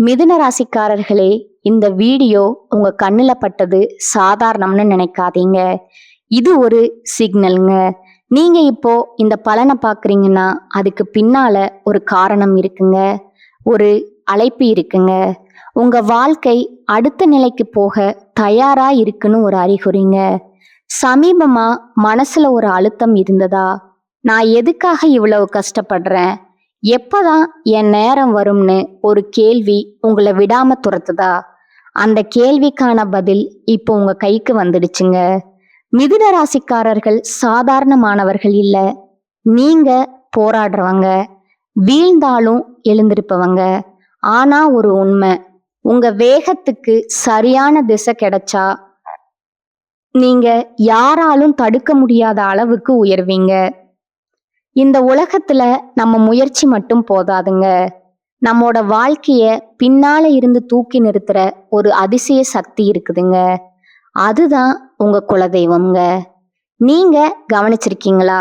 மிதுன ராசிக்காரர்களே, இந்த வீடியோ உங்க கண்ணுல பட்டது சாதாரணம்னு நினைக்காதீங்க. இது ஒரு சிக்னலுங்க. நீங்க இப்போ இந்த பலனை பார்க்குறீங்கன்னா அதுக்கு பின்னால ஒரு காரணம் இருக்குங்க. ஒரு அழைப்பு இருக்குங்க. உங்க வாழ்க்கை அடுத்த நிலைக்கு போக தயாரா இருக்குன்னு ஒரு அறிகுறிங்க. சமீபமா மனசுல ஒரு அழுத்தம் இருந்ததா? நான் எதுக்காக இவ்வளவு கஷ்டப்படுறேன்? எப்பதான் என் நேரம் வரும்னு ஒரு கேள்வி உங்களை விடாம துரத்துதா? அந்த கேள்விக்கான பதில் இப்போ உங்க கைக்கு வந்துடுச்சுங்க. மிதுன ராசிக்காரர்கள் சாதாரணமானவர்கள் இல்ல. நீங்க போராடுறவங்க, வீழ்ந்தாலும் எழுந்திருப்பவங்க. ஆனா ஒரு உண்மை, உங்க வேகத்துக்கு சரியான திசை கிடைச்சா நீங்க யாராலும் தடுக்க முடியாத அளவுக்கு உயர்வீங்க. இந்த உலகத்துல நம்ம முயற்சி மட்டும் போதாதுங்க. நம்மோட வாழ்க்கைய பின்னால இருந்து தூக்கி நிறுத்துற ஒரு அதிசய சக்தி இருக்குதுங்க. அதுதான் உங்க குலதெய்வம்ங்க. நீங்க கவனிச்சிருக்கீங்களா?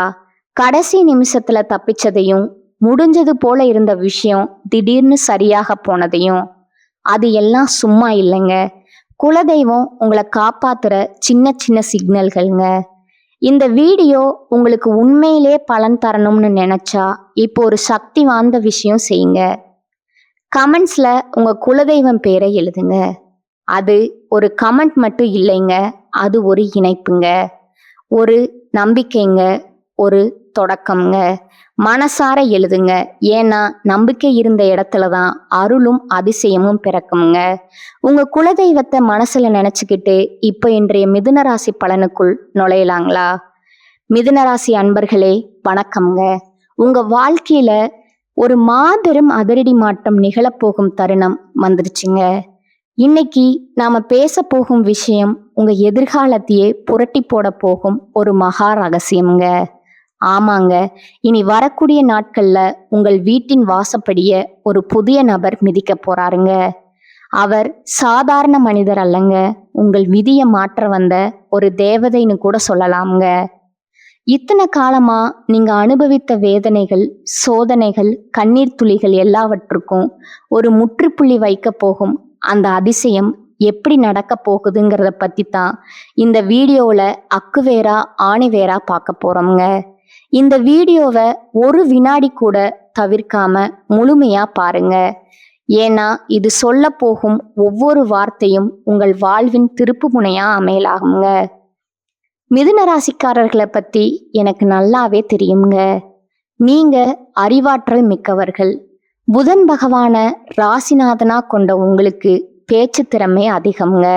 கடைசி நிமிஷத்துல தப்பிச்சதையும், முடிஞ்சது போல இருந்த விஷயம் திடீர்னு சரியாக போனதையும். அது எல்லாம் சும்மா இல்லைங்க. குலதெய்வம் உங்களை காப்பாத்துற சின்ன சின்ன சிக்னல்கள்ங்க. இந்த வீடியோ உங்களுக்கு உண்மையிலே பலன் தரணும்னு நினைச்சா இப்போ ஒரு சக்தி வாய்ந்த விஷயம் செய்யுங்க. கமெண்ட்ஸ்ல உங்க குலதெய்வம் பேரை எழுதுங்க. அது ஒரு கமெண்ட் மட்டும் இல்லைங்க, அது ஒரு இணைப்புங்க, ஒரு நம்பிக்கைங்க, ஒரு தொடக்கம்ங்க. மனசார எழுதுங்க. ஏன்னா நம்பிக்கை இருந்த இடத்துல தான் அருளும் அதிசயமும் பிறக்குங்க. உங்க குலதெய்வத்தை மனசுல நினைச்சுக்கிட்டு இப்ப இன்றைய மிதுன ராசி பலனுக்குள் நுழையலாங்களா? மிதுன ராசி அன்பர்களே, வணக்கம்ங்க. உங்க வாழ்க்கையில ஒரு மாபெரும் அதிரடி மாற்றம் நிகழப்போகும் தருணம் வந்துருச்சுங்க. இன்னைக்கு நாம பேச போகும் விஷயம் உங்க எதிர்காலத்தையே புரட்டி போட போகும் ஒரு மகா ரகசியம்ங்க. ஆமாங்க, இனி வரக்கூடிய நாட்கள்ல உங்கள் வீட்டின் வாசப்படிய ஒரு புதிய நபர் மிதிக்க போறாருங்க. அவர் சாதாரண மனிதர் அல்லங்க, உங்கள் விதியை மாற்ற வந்த ஒரு தேவதைன்னு கூட சொல்லலாம்ங்க. இத்தனை காலமா நீங்க அனுபவித்த வேதனைகள், சோதனைகள், கண்ணீர் துளிகள் எல்லாவற்றுக்கும் ஒரு முற்றுப்புள்ளி வைக்க போகும் அந்த அதிசயம் எப்படி நடக்க போகுதுங்கிறத பத்தி தான் இந்த வீடியோவில் அக்குவேரா ஆணிவேரா பார்க்க போறோம்ங்க. இந்த வீடியோவை ஒரு வினாடி கூட தவிர்க்காம முழுமையா பாருங்க. ஏன்னா இது சொல்ல போகும் ஒவ்வொரு வார்த்தையும் உங்கள் வாழ்வின் திருப்பு முனையா அமையலாகுங்க. மிதுன ராசிக்காரர்களை பத்தி எனக்கு நல்லாவே தெரியுங்க. நீங்க அறிவாற்றல் மிக்கவர்கள். புதன் பகவான ராசிநாதனா கொண்ட உங்களுக்கு பேச்சு திறமை அதிகம்ங்க.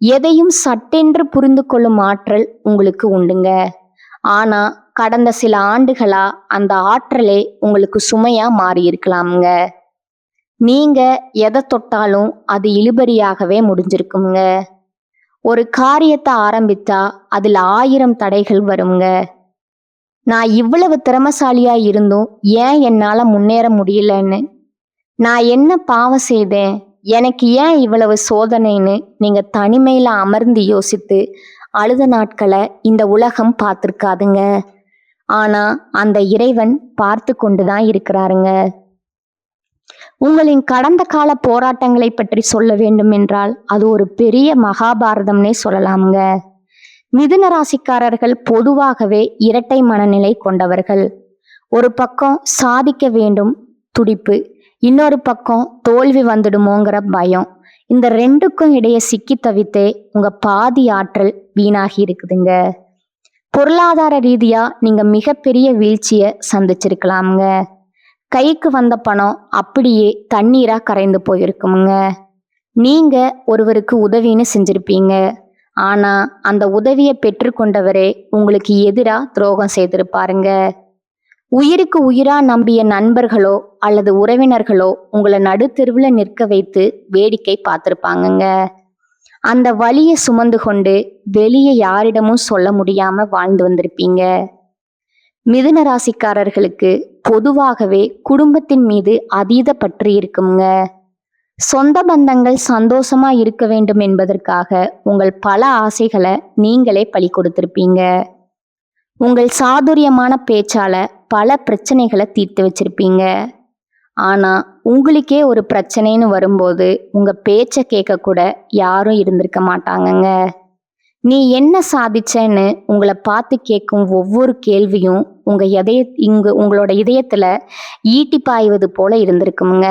எதையும் சட்டென்று புரிந்து கொள்ளும் ஆற்றல் உங்களுக்கு உண்டுங்க. ஆனா கடந்த சில ஆண்டுகளா அந்த ஆற்றலே உங்களுக்கு சுமையா மாறி இருக்கலாம்ங்க. நீங்க எதை தொட்டாலும் அது இழுபறியாகவே முடிஞ்சிருக்குங்க. ஒரு காரியத்தை ஆரம்பித்தா அதுல 1000 தடைகள் வருங்க. நான் இவ்வளவு திறமசாலியா இருந்தும் ஏன் என்னால முன்னேற முடியலன்னு, நான் என்ன பாவம் செய்தேன், எனக்கு ஏன் இவ்வளவு சோதனைன்னு நீங்க தனிமையில அமர்ந்து யோசித்து அழுத நாட்களை இந்த உலகம் பார்த்துருக்காதுங்க. ஆனா அந்த இறைவன் பார்த்து கொண்டுதான் இருக்கிறாருங்க. உங்களின் கடந்த கால போராட்டங்களை பற்றி சொல்ல வேண்டும் என்றால் அது ஒரு பெரிய மகாபாரதம்னே சொல்லலாம்ங்க. மிதுன ராசிக்காரர்கள் பொதுவாகவே இரட்டை மனநிலை கொண்டவர்கள். ஒரு பக்கம் சாதிக்க வேண்டும் துடிப்பு, இன்னொரு பக்கம் தோல்வி வந்துடுமோங்கிற பயம். இந்த ரெண்டுக்கும் இடையே சிக்கி தவித்தே உங்க பாதி ஆற்றல் வீணாகி இருக்குதுங்க. பொருளாதார ரீதியா நீங்க மிகப்பெரிய வீழ்ச்சியை சந்திச்சிருக்கலாம்ங்க. கைக்கு வந்த பணம் அப்படியே தண்ணீரா கரைந்து போயிருக்குமுங்க. நீங்க ஒருவருக்கு உதவின்னு செஞ்சிருப்பீங்க. ஆனா அந்த உதவியை பெற்றுக்கொண்டவரே உங்களுக்கு எதிரா துரோகம் செய்திருப்பாருங்க. உயிருக்கு உயிரா நம்பிய நண்பர்களோ அல்லது உறவினர்களோ உங்களை நடுத்தெருவுல நிற்க வைத்து வேடிக்கை பார்த்திருப்பாங்கங்க. அந்த வலியை சுமந்து கொண்டு வெளியே யாரிடமும் சொல்ல முடியாம வாழ்ந்து வந்திருப்பீங்க. மிதுன ராசிக்காரர்களுக்கு பொதுவாகவே குடும்பத்தின் மீது அதீத பற்று இருக்குங்க. சொந்த பந்தங்கள் சந்தோஷமா இருக்க வேண்டும் என்பதற்காக உங்கள் பல ஆசைகளை நீங்களே பலி கொடுத்திருப்பீங்க. உங்கள் சாதுரியமான பேச்சால பல பிரச்சனைகளை தீர்த்து வச்சிருப்பீங்க. ஆனா உங்களுக்கே ஒரு பிரச்சனைன்னு வரும்போது உங்க பேச்ச கேட்க கூட யாரும் இருந்திருக்க மாட்டாங்கங்க. நீ என்ன சாதிச்சேன்னு உங்களை பார்த்து கேட்கும் ஒவ்வொரு கேள்வியும் உங்களோட இதயத்துல ஈட்டி பாய்வது போல இருந்திருக்குமுங்க.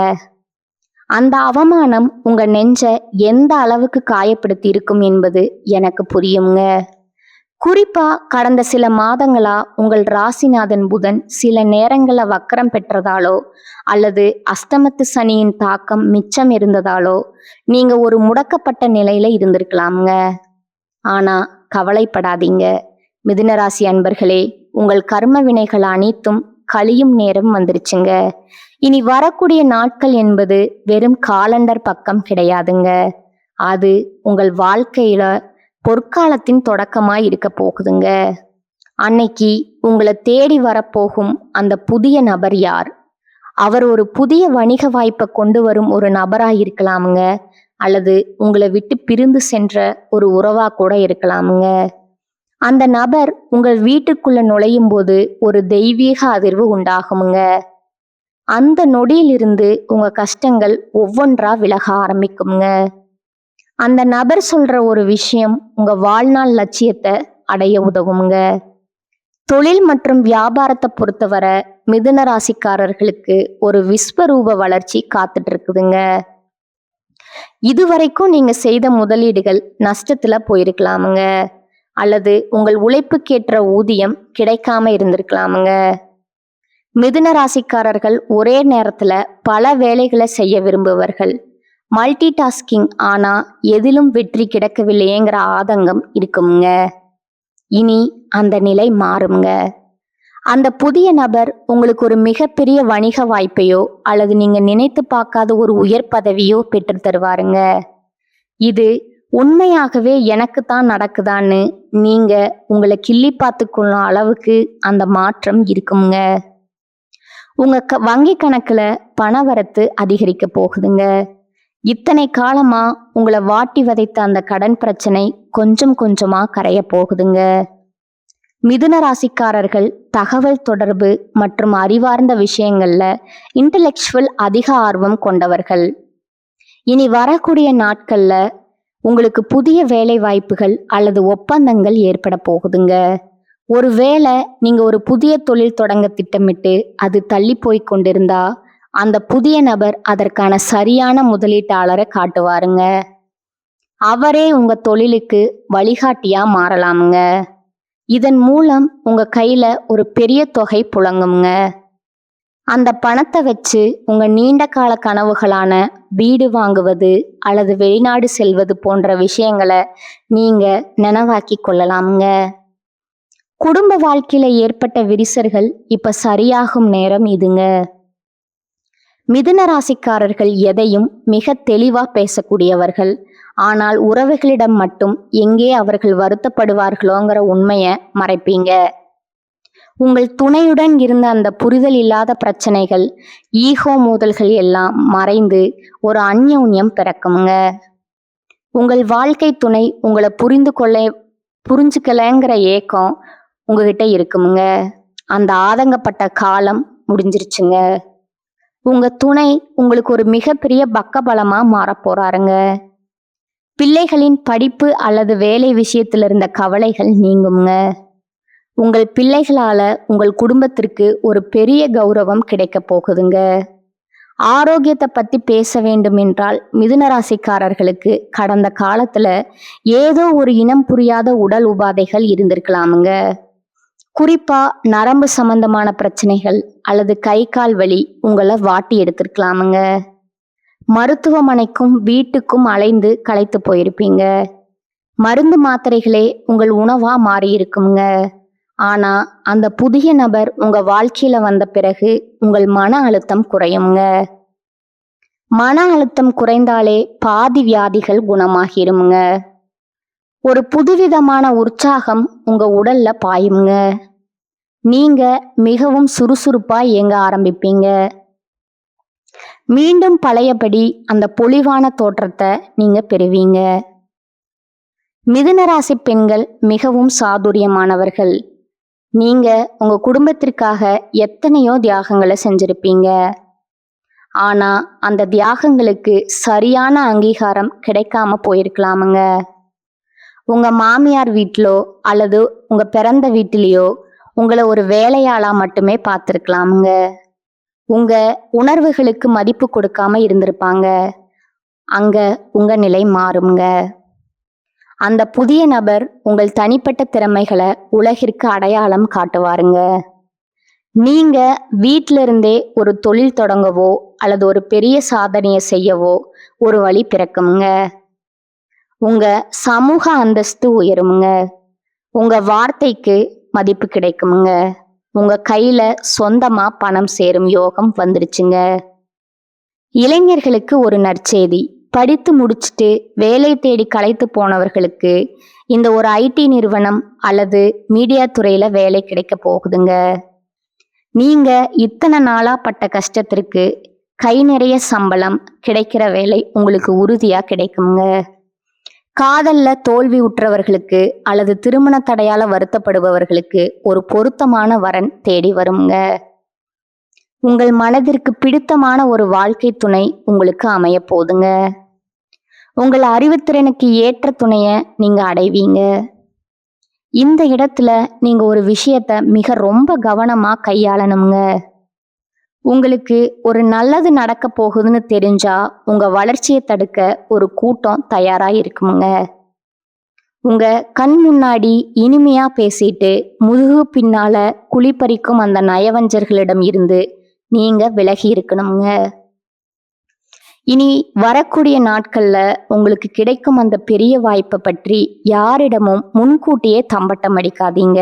அந்த அவமானம் உங்க நெஞ்ச எந்த அளவுக்கு காயப்படுத்தி இருக்கும் என்பது எனக்கு புரியுங்க. குறிப்பா கடந்த சில மாதங்களா உங்கள் ராசிநாதன் புதன் சில நேரங்கள்ல வக்கரம் பெற்றதாலோ அல்லது அஸ்தமத்து சனியின் தாக்கம் மிச்சம் இருந்ததாலோ நீங்க ஒரு முடக்கப்பட்ட நிலையில இருந்திருக்கலாமுங்க. ஆனா கவலைப்படாதீங்க மிதுன ராசி அன்பர்களே, உங்கள் கர்ம வினைகள் அனைத்தும் கழியும் நேரம் வந்துருச்சுங்க. இனி வரக்கூடிய நாட்கள் என்பது வெறும் காலண்டர் பக்கம் கிடையாதுங்க. அது உங்கள் வாழ்க்கையில பொற்காலத்தின் தொடக்கமாய் இருக்க போகுதுங்க. அன்னைக்கு உங்களை தேடி வரப்போகும் அந்த புதிய நபர் யார்? அவர் ஒரு புதிய வணிக வாய்ப்பை கொண்டு வரும் ஒரு நபராக இருக்கலாமுங்க, அல்லது உங்களை விட்டு பிரிந்து சென்ற ஒரு உறவா கூட இருக்கலாமுங்க. அந்த நபர் உங்கள் வீட்டுக்குள்ள நுழையும் போது ஒரு தெய்வீக அதிர்வு உண்டாகுமுங்க. அந்த நொடியிலிருந்து உங்க கஷ்டங்கள் ஒவ்வொன்றா விலக ஆரம்பிக்குங்க. அந்த நபர் சொல்ற ஒரு விஷயம் உங்க வாழ்நாள் லட்சியத்தை அடைய உதவுங்க. தொழில் மற்றும் வியாபாரத்தை பொறுத்தவரை மிதுன ராசிக்காரர்களுக்கு ஒரு விஸ்வரூப வளர்ச்சி காத்துட்டு இருக்குதுங்க. இதுவரைக்கும் நீங்க செய்த முதலீடுகள் நஷ்டத்துல போயிருக்கலாமுங்க, அல்லது உங்கள் உழைப்புக்கேற்ற ஊதியம் கிடைக்காம இருந்திருக்கலாமுங்க. மிதுன ராசிக்காரர்கள் ஒரே நேரத்துல பல வேலைகளை செய்ய விரும்புவர்கள். மல்டி டாஸ்கிங், ஆனா எதிலும் வெற்றி கிடைக்கவில்லையேங்கிற ஆதங்கம் இருக்குங்க. இனி அந்த நிலை மாறுங்க. அந்த புதிய நபர் உங்களுக்கு ஒரு மிகப்பெரிய வணிக வாய்ப்பையோ அல்லது நீங்க நினைத்து பார்க்காத ஒரு உயர் பதவியோ பெற்று தருவாருங்க. இது உண்மையாகவே எனக்கு தான் நடக்குதான்னு நீங்க உங்களை கிள்ளி பார்த்துக்கொள்ளும் அளவுக்கு அந்த மாற்றம் இருக்குங்க. உங்க வங்கி கணக்குல பணவரத்து அதிகரிக்க போகுதுங்க. இத்தனை காலமா உங்களை வாட்டி வதைத்த அந்த கடன் பிரச்சனை கொஞ்சம் கொஞ்சமா கரைய போகுதுங்க. மிதுன ராசிக்காரர்கள் தகவல் தொடர்பு மற்றும் அறிவார்ந்த விஷயங்கள்ல இன்டலெக்சுவல் அதிக ஆர்வம் கொண்டவர்கள். இனி வரக்கூடிய நாட்கள்ல உங்களுக்கு புதிய வேலை வாய்ப்புகள் அல்லது ஒப்பந்தங்கள் ஏற்பட போகுதுங்க. ஒருவேளை நீங்க ஒரு புதிய தொழில் தொடங்க திட்டமிட்டு அது தள்ளி போய் கொண்டிருந்தா அந்த புதிய நபர் அதற்கான சரியான முதலீட்டாளரை காட்டுவாருங்க. அவரே உங்க தொழிலுக்கு வழிகாட்டியா மாறலாமுங்க. இதன் மூலம் உங்க கையில ஒரு பெரிய தொகை புழங்குங்க. அந்த பணத்தை வச்சு உங்க நீண்ட கால கனவுகளான வீடு வாங்குவது அல்லது வெளிநாடு செல்வது போன்ற விஷயங்களை நீங்க நினைவாக்கி கொள்ளலாமுங்க. குடும்ப வாழ்க்கையில ஏற்பட்ட விரிசல்கள் இப்ப சரியாகும் நேரம் இதுங்க. மிதுன ராசிக்காரர்கள் எதையும் மிக தெளிவா பேசக்கூடியவர்கள். ஆனால் உறவுகளிடம் மட்டும் எங்கே அவர்கள் வருத்தப்படுவார்களோங்கிற உண்மையை மறைப்பீங்க. உங்கள் துணையுடன் இருந்த அந்த புரிதல் இல்லாத பிரச்சனைகள், ஈகோ மோதல்கள் எல்லாம் மறைந்து ஒரு அந்யோன்யம் பிறக்குங்க. உங்கள் வாழ்க்கை துணை உங்களை புரிஞ்சுக்கலைங்கிற ஏக்கம் உங்ககிட்ட இருக்குமுங்க. அந்த ஆதங்கப்பட்ட காலம் முடிஞ்சிருச்சுங்க. உங்க துணை உங்களுக்கு ஒரு மிகப்பெரிய பக்கபலமா மாறப் போறாருங்க. பிள்ளைகளின் படிப்பு அல்லது வேலை விஷயத்துல இருந்த கவலைகள் நீங்குங்க. உங்கள் பிள்ளைகளால உங்கள் குடும்பத்திற்கு ஒரு பெரிய கௌரவம் கிடைக்க போகுதுங்க. ஆரோக்கியத்தை பத்தி பேச வேண்டும் என்றால் மிதுன ராசிக்காரர்களுக்கு கடந்த காலத்துல ஏதோ ஒரு இனம் புரியாத உடல் உபாதைகள் இருந்திருக்கலாமுங்க. குறிப்பா நரம்பு சம்பந்தமான பிரச்சனைகள் அல்லது கை கால் வலி உங்களை வாட்டி எடுத்திருக்கலாமுங்க. மருத்துவமனைக்கும் வீட்டுக்கும் அலைந்து களைத்து போயிருப்பீங்க. மருந்து மாத்திரைகளே உங்கள் உணவா மாறி இருக்குங்க. ஆனா அந்த புதிய நபர் உங்க வாழ்க்கையில வந்த பிறகு உங்கள் மன அழுத்தம் குறையுங்க. மன அழுத்தம் குறைந்தாலே பாதி வியாதிகள் குணமாகிருமுங்க. ஒரு புதுவிதமான உற்சாகம் உங்க உடல்ல பாயுங்க. நீங்க மிகவும் சுறுசுறுப்பா இயங்க ஆரம்பிப்பீங்க. மீண்டும் பழையபடி அந்த பொலிவான தோற்றத்தை நீங்க பெறுவீங்க. மிதுன ராசி பெண்கள் மிகவும் சாதுரியமானவர்கள். நீங்க உங்க குடும்பத்திற்காக எத்தனையோ தியாகங்களை செஞ்சிருப்பீங்க. ஆனா அந்த தியாகங்களுக்கு சரியான அங்கீகாரம் கிடைக்காம போயிருக்கலாமுங்க. உங்க மாமியார் வீட்டிலோ அல்லது உங்க பிறந்த வீட்டிலேயோ உங்களை ஒரு வேலையாளா மட்டுமே பார்த்திருக்கலாமுங்க. உங்க உணர்வுகளுக்கு மதிப்பு கொடுக்காம இருந்திருப்பாங்க. அங்க உங்க நிலை மாறுங்க. அந்த புதிய நபர் உங்கள் தனிப்பட்ட திறமைகளை உலகிற்கு அடையாளம் காட்டுவாருங்க. நீங்க வீட்டில இருந்தே ஒரு தொழில் தொடங்கவோ அல்லது ஒரு பெரிய சாதனையை செய்யவோ ஒரு வழி பிறக்குங்க. உங்க சமூக அந்தஸ்து உயருமுங்க. உங்க வார்த்தைக்கு மதிப்பு கிடைக்குமுங்க. உங்க கையில சொந்தமா பணம் சேரும் யோகம் வந்துடுச்சுங்க. இளைஞர்களுக்கு ஒரு நற்செய்தி. படித்து முடிச்சுட்டு வேலை தேடி களைத்து போனவர்களுக்கு இந்த ஒரு ஐடி நிறுவனம் அல்லது மீடியா துறையில வேலை கிடைக்க போகுதுங்க. நீங்க இத்தனை நாளா பட்ட கஷ்டத்திற்கு கை நிறைய சம்பளம் கிடைக்கிற வேலை உங்களுக்கு உறுதியா கிடைக்குங்க. காதல்ல தோல்வி உற்றவர்களுக்கு அல்லது திருமண தடையால வருத்தப்படுபவர்களுக்கு ஒரு பொருத்தமான வரன் தேடி வருங்க. உங்கள் மனதிற்கு பிடித்தமான ஒரு வாழ்க்கை துணை உங்களுக்கு அமைய போதுங்க. உங்கள் அறிவுத்திறனுக்கு ஏற்ற துணைய நீங்க அடைவீங்க. இந்த இடத்துல நீங்க ஒரு விஷயத்த மிக ரொம்ப கவனமா கையாளணுங்க. உங்களுக்கு ஒரு நல்லது நடக்க போகுதுன்னு தெரிஞ்சா உங்க வளர்ச்சியை தடுக்க ஒரு கூட்டம் தயாரா இருக்குமுங்க. உங்க கண் முன்னாடி இனிமையா பேசிட்டு முதுகு பின்னால குழிப்பறிக்கும் அந்த நயவஞ்சர்களிடம் இருந்து நீங்க விலகி இருக்கணுங்க. இனி வரக்கூடிய நாட்கள்ல உங்களுக்கு கிடைக்கும் அந்த பெரிய வாய்ப்பை பற்றி யாரிடமும் முன்கூட்டியே தம்பட்டம் அடிக்காதீங்க.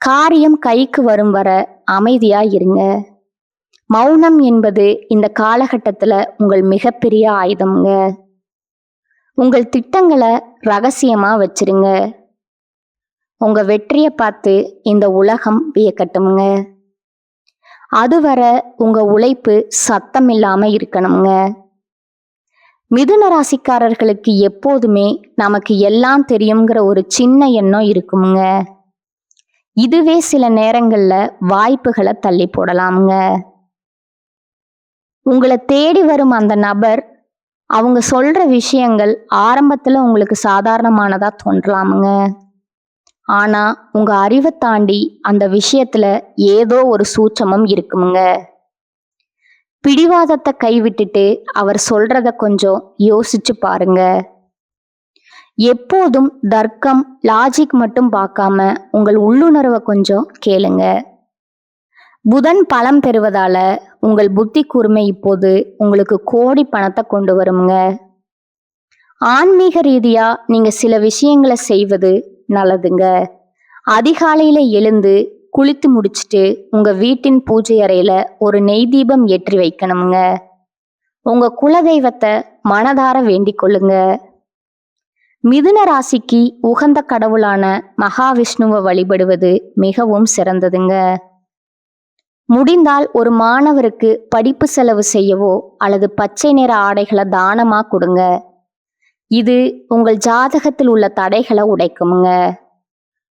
காரியம் கைக்கு வரும் வர அமைதியா இருங்க. மௌனம் என்பது இந்த காலகட்டத்துல உங்கள் மிகப்பெரிய ஆயுதம்ங்க. உங்கள் திட்டங்களை ரகசியமா வச்சிருங்க. உங்க வெற்றியை பார்த்து இந்த உலகம் வியக்கட்டும்ங்க. அதுவரை உங்க உழைப்பு சத்தம் இல்லாம இருக்கணுங்க. மிதுன ராசிக்காரர்களுக்கு எப்போதுமே நமக்கு எல்லாம் தெரியுங்கிற ஒரு சின்ன எண்ணம் இருக்குமுங்க. இதுவே சில நேரங்கள்ல வாய்ப்புகளை தள்ளி போடலாமுங்க. உங்களை தேடி வரும் அந்த நபர் அவங்க சொல்ற விஷயங்கள் ஆரம்பத்துல உங்களுக்கு சாதாரணமானதா தோன்றலாமுங்க. ஆனா உங்க அறிவை தாண்டி அந்த விஷயத்துல ஏதோ ஒரு சூட்சமும் இருக்குமுங்க. பிடிவாதத்தை கைவிட்டுட்டு அவர் சொல்றத கொஞ்சம் யோசிச்சு பாருங்க. எப்போதும் தர்க்கம் லாஜிக் மட்டும் பார்க்காம உங்கள் உள்ளுணர்வை கொஞ்சம் கேளுங்க. புதன் பலம் பெறுவதால உங்கள் புத்தி கூர்மை இப்போது உங்களுக்கு கோடி பணத்தை கொண்டு வருமுங்க. ஆன்மீக ரீதியா நீங்க சில விஷயங்களை செய்வது நல்லதுங்க. அதிகாலையில எழுந்து குளித்து முடிச்சுட்டு உங்க வீட்டின் பூஜை அறையில ஒரு நெய் தீபம் ஏற்றி வைக்கணுங்க. உங்க குலதெய்வத்தை மனதார வேண்டிக் கொள்ளுங்க. மிதுன ராசிக்கு உகந்த கடவுளான மகாவிஷ்ணுவை வழிபடுவது மிகவும் சிறந்ததுங்க. முடிந்தால் ஒரு மாணவருக்கு படிப்பு செலவு செய்யவோ அல்லது பச்சை நிற ஆடைகளை தானமா கொடுங்க. இது உங்கள் ஜாதகத்தில் உள்ள தடைகளை உடைக்குமுங்க.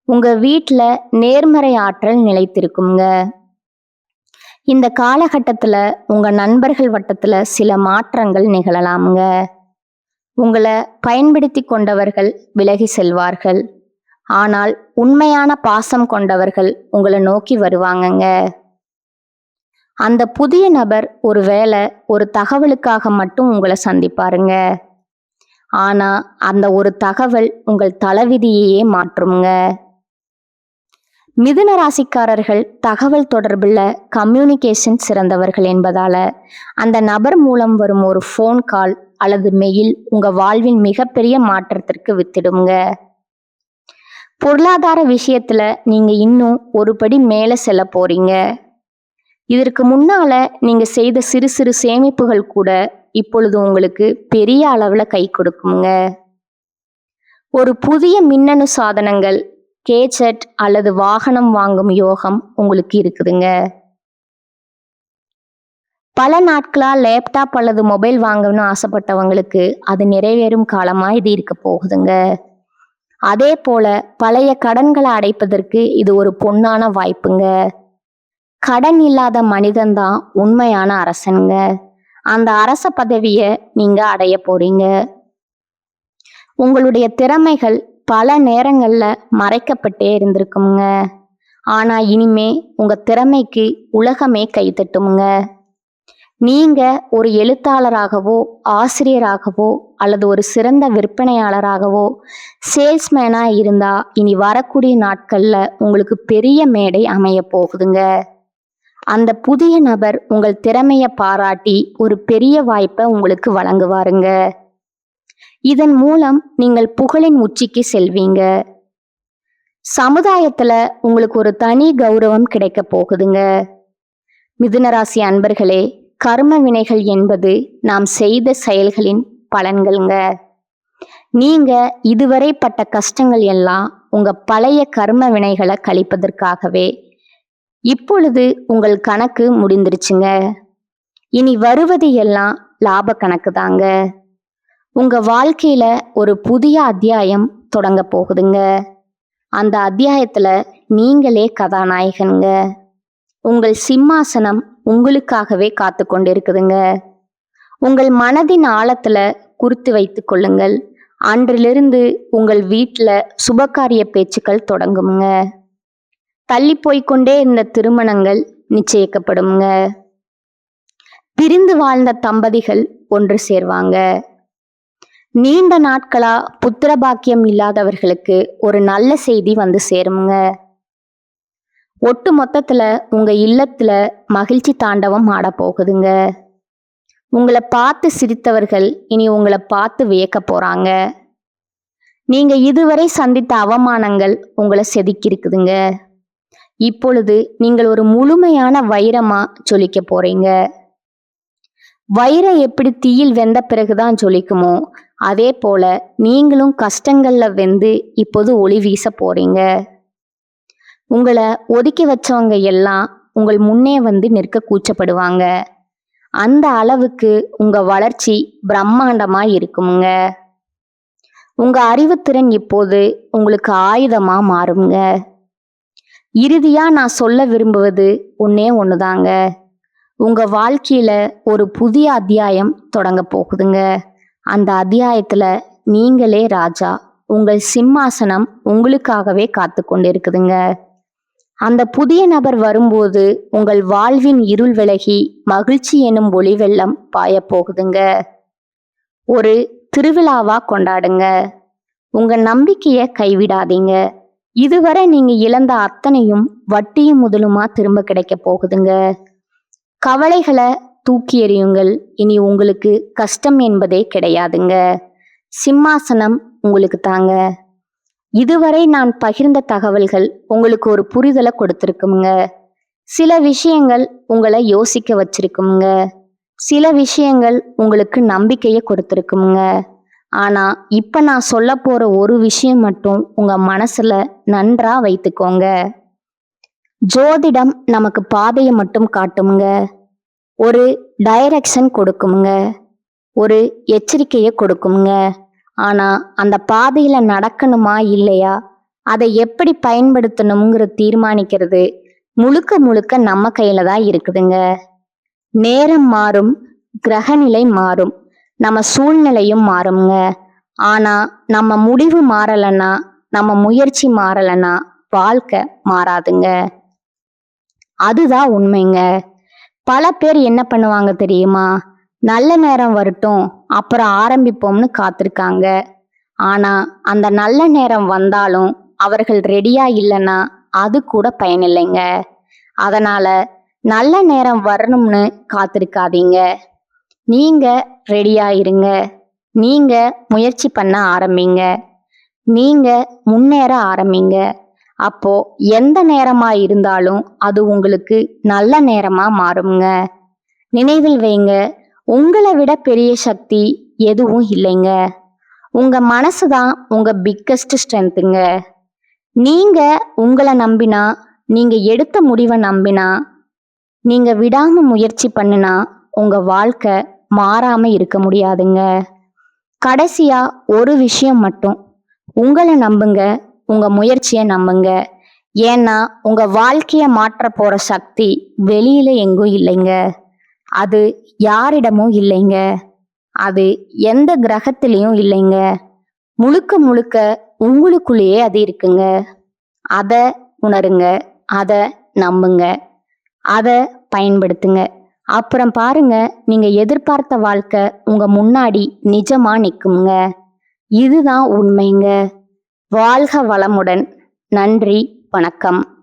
உங்க வீட்டுல நேர்மறை ஆற்றல் நிலைத்திருக்குங்க. இந்த காலகட்டத்துல உங்க நண்பர்கள் வட்டத்துல சில மாற்றங்கள் நிகழலாமுங்க. உங்களை பயன்படுத்தி கொண்டவர்கள் விலகி செல்வார்கள். ஆனால் உண்மையான பாசம் கொண்டவர்கள் உங்களை நோக்கி வருவாங்கங்க. அந்த புதிய நபர் ஒருவேளை ஒரு தகவலுக்காக மட்டும் உங்களை சந்திப்பாருங்க. ஆனா அந்த ஒரு தகவல் உங்கள் தலைவிதியையே மாற்றுங்க. மிதுன ராசிக்காரர்கள் தகவல் தொடர்புல கம்யூனிகேஷன் சிறந்தவர்கள் என்பதால அந்த நபர் மூலம் வரும் ஒரு ஃபோன் கால் அல்லது மெயில் உங்க வாழ்வின் மிகப்பெரிய மாற்றத்திற்கு வித்திடுங்க. பொருளாதார விஷயத்துல நீங்க இன்னும் ஒரு படி மேல செல்ல போறீங்க. இதற்கு முன்னால நீங்க செய்த சிறு சிறு சேமிப்புகள் கூட இப்பொழுது உங்களுக்கு பெரிய அளவுல கை கொடுக்குங்க. ஒரு புதிய மின்னணு சாதனங்கள், கேஜெட் அல்லது வாகனம் வாங்கும் யோகம் உங்களுக்கு இருக்குதுங்க. பல நாட்களா லேப்டாப் அல்லது மொபைல் வாங்கணும்னு ஆசைப்பட்டவங்களுக்கு அது நிறைவேறும் காலமா இது இருக்க போகுதுங்க. அதே போல பழைய கடன்களை அடைப்பதற்கு இது ஒரு பொன்னான வாய்ப்புங்க. கடன் இல்லாத மனிதன்தான் உண்மையான அரசனுங்க. அந்த அரச பதவிய நீங்க அடைய போறீங்க. உங்களுடைய திறமைகள் பல நேரங்கள்ல மறைக்கப்பட்டே இருந்திருக்குங்க. ஆனா இனிமே உங்க திறமைக்கு உலகமே கைத்தட்டுமுங்க. நீங்க ஒரு எழுத்தாளராகவோ, ஆசிரியராகவோ அல்லது ஒரு சிறந்த விற்பனையாளராகவோ, சேல்ஸ்மேனா இருந்தா இனி வரக்கூடிய நாட்கள்ல உங்களுக்கு பெரிய மேடை அமைய போகுதுங்க. அந்த புதிய நபர் உங்கள் திறமைய பாராட்டி ஒரு பெரிய வாய்ப்பை உங்களுக்கு வழங்குவாருங்க. இதன் மூலம் நீங்கள் புகழின் உச்சிக்கு செல்வீங்க. சமுதாயத்துல உங்களுக்கு ஒரு தனி கௌரவம் கிடைக்க போகுதுங்க. மிதுனராசி அன்பர்களே, கர்ம வினைகள் என்பது நாம் செய்த செயல்களின் பலன்கள்ங்க. நீங்க இதுவரை பட்ட கஷ்டங்கள் எல்லாம் உங்க பழைய கர்ம வினைகளை கழிப்பதற்காகவே. இப்பொழுது உங்கள் கணக்கு முடிந்துருச்சுங்க. இனி வருவது எல்லாம் லாப கணக்கு தாங்க. உங்க வாழ்க்கையில ஒரு புதிய அத்தியாயம் தொடங்க போகுதுங்க. அந்த அத்தியாயத்துல நீங்களே கதாநாயகனுங்க. உங்கள் சிம்மாசனம் உங்களுக்காகவே காத்து கொண்டிருக்குதுங்க. உங்கள் மனதின் ஆழத்துல குறித்து வைத்துக் கொள்ளுங்கள். அன்றிலிருந்து உங்கள் வீட்டுல சுபகாரிய பேச்சுக்கள் தொடங்குங்க. தள்ளி போய்கொண்டே இருந்த திருமணங்கள் நிச்சயிக்கப்படுங்க. பிரிந்து வாழ்ந்த தம்பதிகள் ஒன்று சேர்வாங்க. நீண்ட நாட்களா புத்திர பாக்கியம் இல்லாதவர்களுக்கு ஒரு நல்ல செய்தி வந்து சேருங்க. ஒட்டு மொத்தத்துல உங்க இல்லத்துல மகிழ்ச்சி தாண்டவம் ஆட போகுதுங்க. உங்களை பார்த்து சிரித்தவர்கள் இனி உங்களை பார்த்து வியக்க போறாங்க. நீங்க இதுவரை சந்தித்த அவமானங்கள் உங்களை செதுக்கிருக்குதுங்க. இப்பொழுது நீங்கள் ஒரு முழுமையான வைரமா ஜொலிக்க போறீங்க. வைரம் எப்படி தீயில் வெந்த பிறகுதான் ஜொலிக்குமோ, அதே போல நீங்களும் கஷ்டங்கள்ல வெந்து இப்போது ஒளி வீச போறீங்க. உங்களை ஒதுக்கி வச்சவங்க எல்லாம் உங்கள் முன்னே வந்து நிற்க கூச்சப்படுவாங்க. அந்த அளவுக்கு உங்க வளர்ச்சி பிரம்மாண்டமா இருக்குமுங்க. உங்க அறிவுத்திறன் இப்போது உங்களுக்கு ஆயுதமா மாறுங்க. இறுதியா நான் சொல்ல விரும்புவது ஒன்னே ஒண்ணுதாங்க. உங்க வாழ்க்கையில ஒரு புதிய அத்தியாயம் தொடங்க போகுதுங்க. அந்த அத்தியாயத்துல நீங்களே ராஜா. உங்கள் சிம்மாசனம் உங்களுக்காகவே காத்து கொண்டிருக்குதுங்க. அந்த புதிய நபர் வரும்போது உங்கள் வாழ்வின் இருள் விலகி மகிழ்ச்சி எனும் ஒளி வெள்ளம் பாய போகுதுங்க. ஒரு திருவிழாவா கொண்டாடுங்க. உங்க நம்பிக்கைய கைவிடாதீங்க. இதுவரை நீங்க இழந்த அத்தனையும் வட்டியும் முதலுமா திரும்ப கிடைக்க போகுதுங்க. கவலைகளை தூக்கி எறியுங்கள். இனி உங்களுக்கு கஷ்டம் என்பதே கிடையாதுங்க. சிம்மாசனம் உங்களுக்கு தாங்க. இதுவரை நான் பகிர்ந்த தகவல்கள் உங்களுக்கு ஒரு புரிதலை கொடுத்திருக்குங்க. சில விஷயங்கள் உங்களை யோசிக்க வச்சிருக்குங்க. சில விஷயங்கள் உங்களுக்கு நம்பிக்கையை கொடுத்திருக்குங்க. ஆனா இப்ப நான் சொல்ல போற ஒரு விஷயம் மட்டும் உங்க மனசுல நன்றா வைத்துக்கோங்க. ஜோதிடம் நமக்கு பாதையை மட்டும் காட்டுமுங்க. ஒரு டைரக்ஷன் கொடுக்குமுங்க. ஒரு எச்சரிக்கையை கொடுக்குமுங்க. ஆனா அந்த பாதையில நடக்கணுமா இல்லையா, அதை எப்படி பயன்படுத்தணுங்கிற தீர்மானிக்கிறது முழுக்க முழுக்க நம்ம கையில தான் இருக்குதுங்க. நேரம் மாறும், கிரகநிலை மாறும், நம்ம சூழ்நிலையும் மாறுங்க. ஆனா நம்ம முடிவு மாறலன்னா, நம்ம முயற்சி மாறலன்னா வாழ்க்கை மாறாதுங்க. அதுதான் உண்மைங்க. பல பேர் என்ன பண்ணுவாங்க தெரியுமா? நல்ல நேரம் வரட்டும் அப்புறம் ஆரம்பிப்போம்னு காத்திருக்காங்க. ஆனா அந்த நல்ல நேரம் வந்தாலும் அவர்கள் ரெடியா இல்லைன்னா அது கூட பயனில்லைங்க. அதனால நல்ல நேரம் வரணும்னு காத்திருக்காதீங்க. நீங்க ரெடியா இருங்க. நீங்க முயற்சி பண்ண ஆரம்பிங்க. நீங்க முன்னேற ஆரம்பிங்க. அப்போ எந்த நேரமா இருந்தாலும் அது உங்களுக்கு நல்ல நேரமா மாறுங்க. நினைவில் வைங்க, உங்களை விட பெரிய சக்தி எதுவும் இல்லைங்க. உங்க மனசுதான் உங்க பிக்கஸ்ட் ஸ்ட்ரென்த்துங்க. நீங்க உங்களை நம்பினா, நீங்க எடுத்த முடிவை நம்பினா, நீங்க விடாம முயற்சி பண்ணுனா உங்க வாழ்க்கை மாறாம இருக்க முடியாதுங்க. கடைசியா ஒரு விஷயம் மட்டும், உங்களை நம்புங்க. உங்க முயற்சியை நம்புங்க. ஏன்னா உங்க வாழ்க்கைய மாற்ற போற சக்தி வெளியில எங்கும் இல்லைங்க. அது யாரிடமும் இல்லைங்க. அது எந்த கிரகத்திலையும் இல்லைங்க. முழுக்க முழுக்க உங்களுக்குள்ளேயே அது இருக்குங்க. அத உணருங்க, அத நம்புங்க, அத பயன்படுத்துங்க. அப்புறம் பாருங்க, நீங்க எதிர்பார்த்த வாழ்க்கை உங்க முன்னாடி நிஜமா நிக்குங்க. இதுதான் உண்மைங்க. வாழ்க வளமுடன். நன்றி, வணக்கம்.